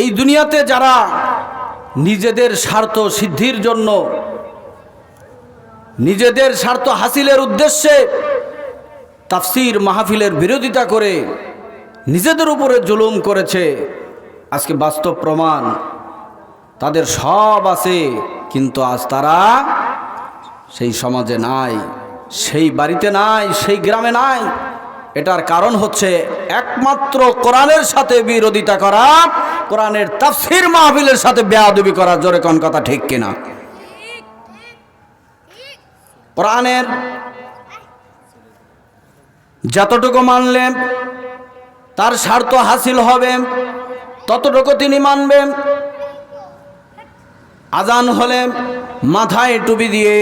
এই দুনিয়াতে যারা নিজেদের স্বার্থ সিদ্ধির জন্য, নিজেদের স্বার্থ হাসিলের উদ্দেশ্যে তাফসীর মাহফিলের বিরোধিতা করে নিজেদের উপরে জুলুম করেছে, আজকে বাস্তব প্রমাণ তাদের সব আছে, কিন্তু আজ তারা সেই সমাজে নাই, সেই বাড়িতে নাই, সেই গ্রামে নাই। এটার কারণ হচ্ছে একমাত্র কোরআনের সাথে বিরোধিতা করা, কোরআনের তাফসীর মাহফিলের সাথে বেয়াদবি করা। জোরে কোন কথা ঠিক কিনা? কোরআনের যতটুকু মানলে তার স্বার্থ হাসিল হবে ততটুকু তিনি মানবেন। আজান হলে মাথায় টুপি দিয়ে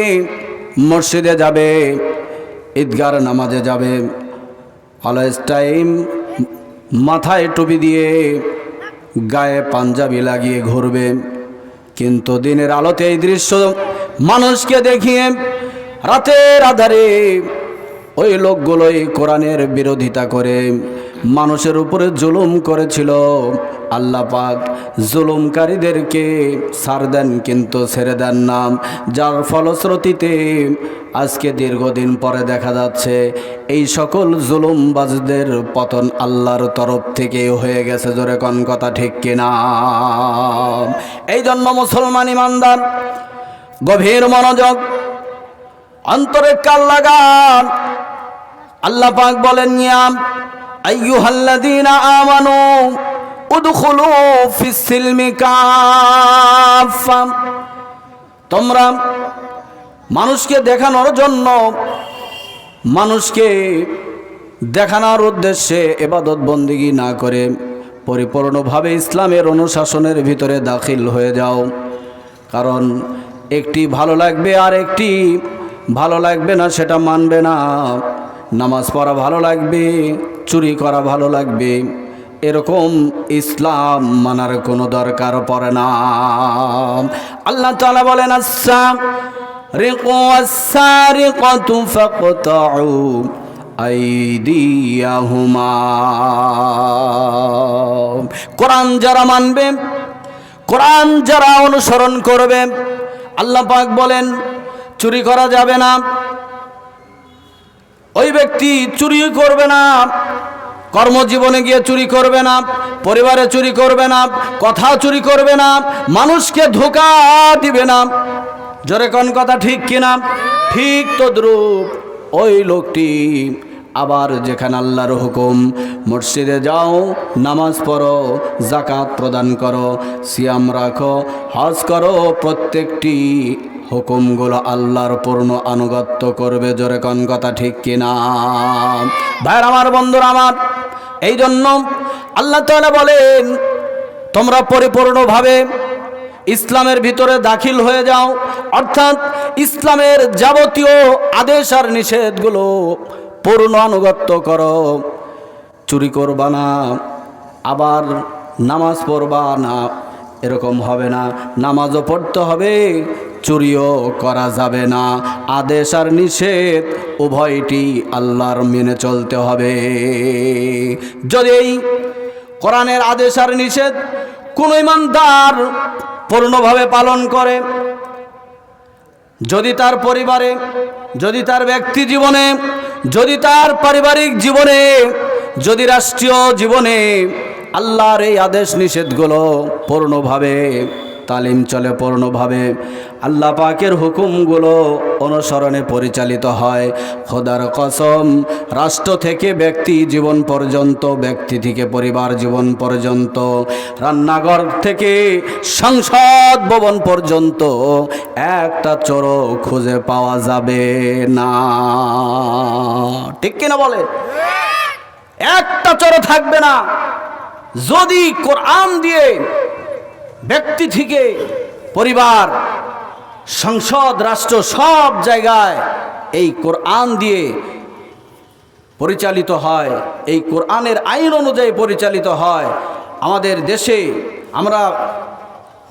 মসজিদে যাবে, ঈদগার নামাজে যাবে, অলওয়েজ টাইম মাথায় টুপি দিয়ে গায়ে পাঞ্জাবি লাগিয়ে ঘুরবে। কিন্তু দিনের আলোতে এই দৃশ্য মানুষকে দেখিয়ে রাতের আধারে ওই লোকগুলোই কোরআনের বিরোধিতা করে মানুষের উপরে জুলুম করেছিল। আল্লাহ পাক জুলুমকারীদেরকে ছাড় দেন, কিন্তু ছেড়ে দেন না, যার ফলশ্রুতিতে আজকে দীর্ঘদিন পরে দেখা যাচ্ছে এই সকল জুলুমবাজদের পতন আল্লাহর তরফ থেকে হয়ে গেছে। জোরে কোন কথা ঠিক কিনা? এই জন্য মুসলমান ইমানদার গভীর মনোযোগ, অন্তরে কান লাগান। আল্লাহ পাক বলেন, ইয়া আইয়ুহাল্লাযীনা আমানু উদখুলু ফিস সিলমি কাফা, তোমরা মানুষকে দেখানোর জন্য, মানুষকে দেখানোর উদ্দেশ্যে ইবাদত বন্দেগী না করে পরিপূর্ণভাবে ইসলামের অনুশাসনের ভিতরে দাখিল হয়ে যাও। কারণ একটি ভালো লাগবে আর একটি ভালো লাগবে না, সেটা মানবে না। নামাজ পড়া ভালো লাগবে, চুরি করা ভালো লাগবে, এরকম ইসলাম মানার কোনো দরকার পড়ে না। আল্লাহ তাআলা বলেন, আস-সারিকু ওয়াস-সারিকাতু ফাকতাউ আইদিয়াহুমা। কোরআন যারা মানবে, কোরআন যারা অনুসরণ করবে, আল্লাহ পাক বলেন চুরি করা যাবে না, ওই ব্যক্তি চুরি করবে না, কর্মজীবনে গিয়ে চুরি করবে না, পরিবারে চুরি করবে না, কথা চুরি করবে না, মানুষকে ধোঁকা দিবে না। জোরে কোন কথা ঠিক কিনা? ঠিক তদ্রূপ ওই লোকটি আবার যেখানে আল্লাহর হুকুম, মসজিদে যাও, নামাজ পড়ো, যাকাত প্রদান করো, সিয়াম রাখো, হজ করো, প্রত্যেকটি হুকুমগুলো আল্লাহর পূর্ণ আনুগত্য করবে। জোরে কোন কথা ঠিক কিনা? ভাইরা আমার, বন্ধুরা আমার, এই জন্য আল্লাহ তাআলা বলেন তোমরা পরিপূর্ণভাবে ইসলামের ভিতরে দাখিল হয়ে যাও, অর্থাৎ ইসলামের যাবতীয় আদেশ আর নিষেধগুলো পূর্ণ আনুগত্য করো। চুরি করবা না, আবার নামাজ পড়বা না, এরকম হবে না। নামাজও পড়তে হবে, চুরিও করা যাবে না। আদেশ আর নিষেধ উভয়টি আল্লাহর মেনে চলতে হবে। যদি এই কোরআনের আদেশ আর নিষেধ কোনো ইমানদার পূর্ণভাবে পালন করে, যদি তার পরিবারে, যদি তার ব্যক্তি জীবনে, যদি তার পারিবারিক জীবনে, যদি রাষ্ট্রীয় জীবনে আল্লাহর এই আদেশ নিষেধগুলো পূর্ণভাবে তালিম চলে, পূর্ণভাবে আল্লাহ পাকের হুকুমগুলো অনুসরণে পরিচালিত হয়, খোদার কসম রাষ্ট্র থেকে ব্যক্তি জীবন পর্যন্ত, ব্যক্তি থেকে পরিবার জীবন পর্যন্ত, রান্নাঘর থেকে সংসদ ভবন পর্যন্ত একটা চোরও খুঁজে পাওয়া যাবে না। ঠিক কিনা বলে? একটা চোরও থাকবে না যদি কোরআন দিয়ে ব্যক্তি থেকে পরিবার, সংসদ, রাষ্ট্র সব জায়গায় এই কোরআন দিয়ে পরিচালিত হয়, এই কোরআনের আইন অনুযায়ী পরিচালিত হয়। আমাদের দেশে আমরা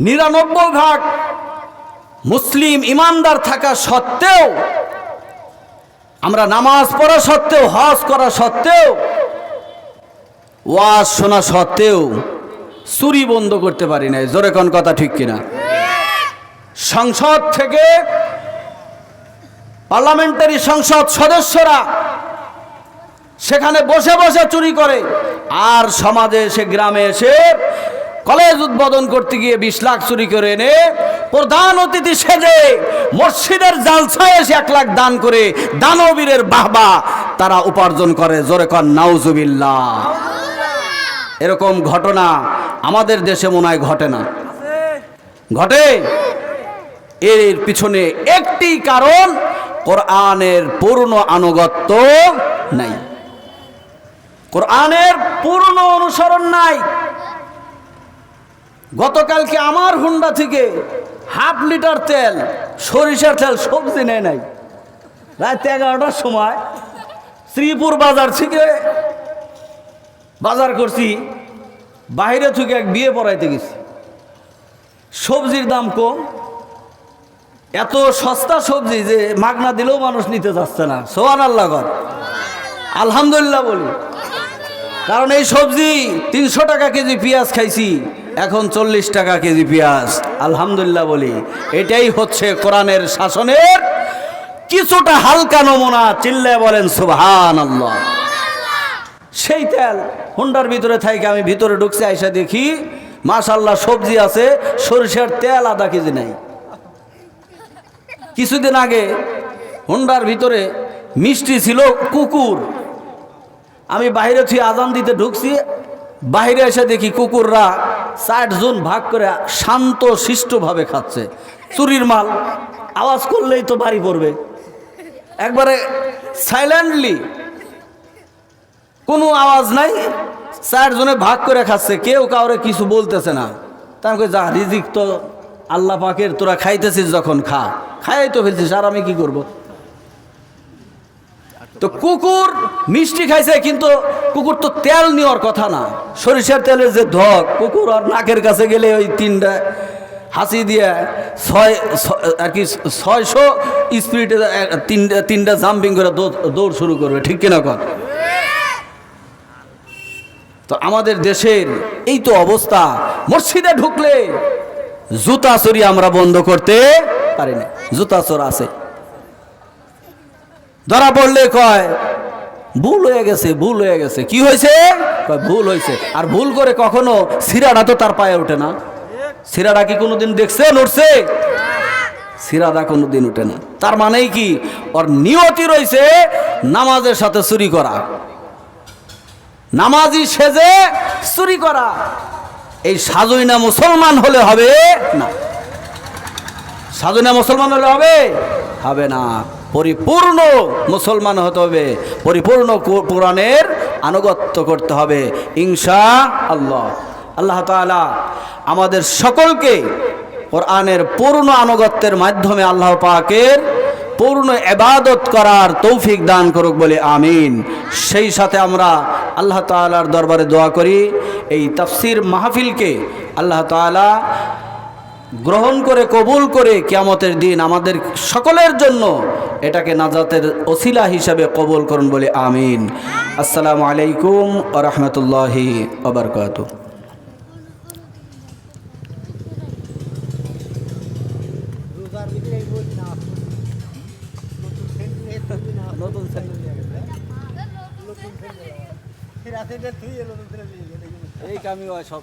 ৯৯% মুসলিম ইমানদার থাকা সত্ত্বেও, আমরা নামাজ পড়া সত্ত্বেও, হজ করা সত্ত্বেও, ওয়াজ শোনা সত্ত্বেও চুরি বন্ধ করতে পারি নাই। জোরে কোন কথা ঠিক কিনা? সংসদ থেকে পার্লামেন্টারি সংসদ সদস্যরা সেখানে বসে বসে চুরি করে, আর সমাজে এসে গ্রামে এসে কলেজ উদ্বোধন করতে গিয়ে 20 লাখ চুরি করে এনে প্রধান অতিথি সেজে মসজিদের জালসায় এসে 1 লাখ দান করে দানবীরের বাহবা তারা উপার্জন করে। জোরে কর নাউজুবিল্লাহ। এরকম ঘটনা আমাদের দেশে মনে হয় ঘটে না। ঘটে? এর পিছনে একটি কারণ, কোরআনের পূর্ণ আনুগত্য নাই, কোরআনের পূর্ণ অনুসরণ নাই। গতকালকে আমার হুন্ডা থেকে 1/2 লিটার তেল, সরিষার তেল, সবজি নেয় নাই। রাত 11টার সময় শ্রীপুর বাজার থেকে বাজার করছি, বাইরে থেকে এক বিয়ে পড়াইতে গেছি। সবজির দাম কম, এত সস্তা সবজি যে মাগনা দিলেও মানুষ নিতে যাচ্ছে না। সুবহানাল্লাহ কর, আলহামদুলিল্লাহ বলি। কারণ এই সবজি 300 টাকা কেজি পেঁয়াজ খাইছি, এখন 40 টাকা কেজি পেঁয়াজ। আলহামদুলিল্লাহ বলি। এটাই হচ্ছে কোরআনের শাসনের কিছুটা হালকা নমুনা। চিল্লায় বলেন সুবহানাল্লাহ। সেই তেল হুন্ডার ভিতরে থাকে, আমি ভিতরে ঢুকছি, আইসা দেখি মাশাআল্লাহ সবজি আছে, সরিষার তেল আধা কেজি নাই। কিছুদিন আগে হুন্ডার ভিতরে মিষ্টি ছিল কুকুর, আমি বাইরে থেকে আজান দিতে ঢুকছি, বাইরে এসে দেখি কুকুররা 60 জন ভাগ করে শান্ত শিষ্টভাবে খাচ্ছে চুরির মাল। আওয়াজ করলেই তো বাড়ি পড়বে, একবারে সাইলেন্টলি, কোনো আওয়াজ নাই, 60 জনে ভাগ করে খাচ্ছে, কেউ কাউরে কিছু বলতেছে না। তারপরে যা রিজিক তো আল্লাহ পাকের, তোরা খাইতেছিস যখন খা, খাই তো ফেলছিস, আর আমি কি করব? তো কুকুর মিষ্টি খাইছে, কিন্তু কুকুর তো তেল নেওয়ার কথা না, সরিষার তেলের যে ধক, কুকুর আর নাকের কাছে গেলে ওই 3টা হাসি দিয়ে 600 স্পিডে 3টা জাম্পিং করে দৌড় শুরু করবে। ঠিক কিনা কর? তো আমাদের দেশের এই তো অবস্থা। মসজিদে ঢুকলে জুতা চুরি আমরা বন্ধ করতে পারি না। জুতা চোর আছে, ধরা পড়লে কয় ভুল হয়ে গেছে, ভুল হয়ে গেছে। কি হয়েছে? কয় ভুল হয়েছে। আর ভুল করে কখনো সিরাটা তো তার পায়ে ওঠে না। সিরাটা কি কোনোদিন দেখছে নড়ছে? সিরাটা কোনোদিন ওঠে না। তার মানেই কি? ওর নিয়তি রয়েছে নামাজের সাথে চুরি করা, নামাজি সেজে চুরি করা। এই সাজই না মুসলমান হলে হবে না, সাজই না মুসলমান হলে হবে হবে না। পরিপূর্ণ মুসলমান হতে হবে, পরিপূর্ণ কোরআনের আনুগত্য করতে হবে ইনশাআল্লাহ। আল্লাহ তাআলা আমাদের সকলকে কোরআনের পূর্ণ আনুগত্যের মাধ্যমে আল্লাহ পাকের পূর্ণ ইবাদত করার তৌফিক দান করুক বলে আমিন। সেই সাথে আমরা আল্লাহ তাআলার দরবারে দোয়া করি, এই তাফসীর মাহফিলকে আল্লাহ তাআলা গ্রহণ করে কবুল করে কিয়ামতের দিন আমাদের সকলের জন্য এটাকে নাজাতের ওসিলা হিসাবে কবুল করুন বলে আমিন। আসসালামু আলাইকুম ওয়া রাহমাতুল্লাহি ওয়া বারাকাতুহু। এই কামি হয় সব।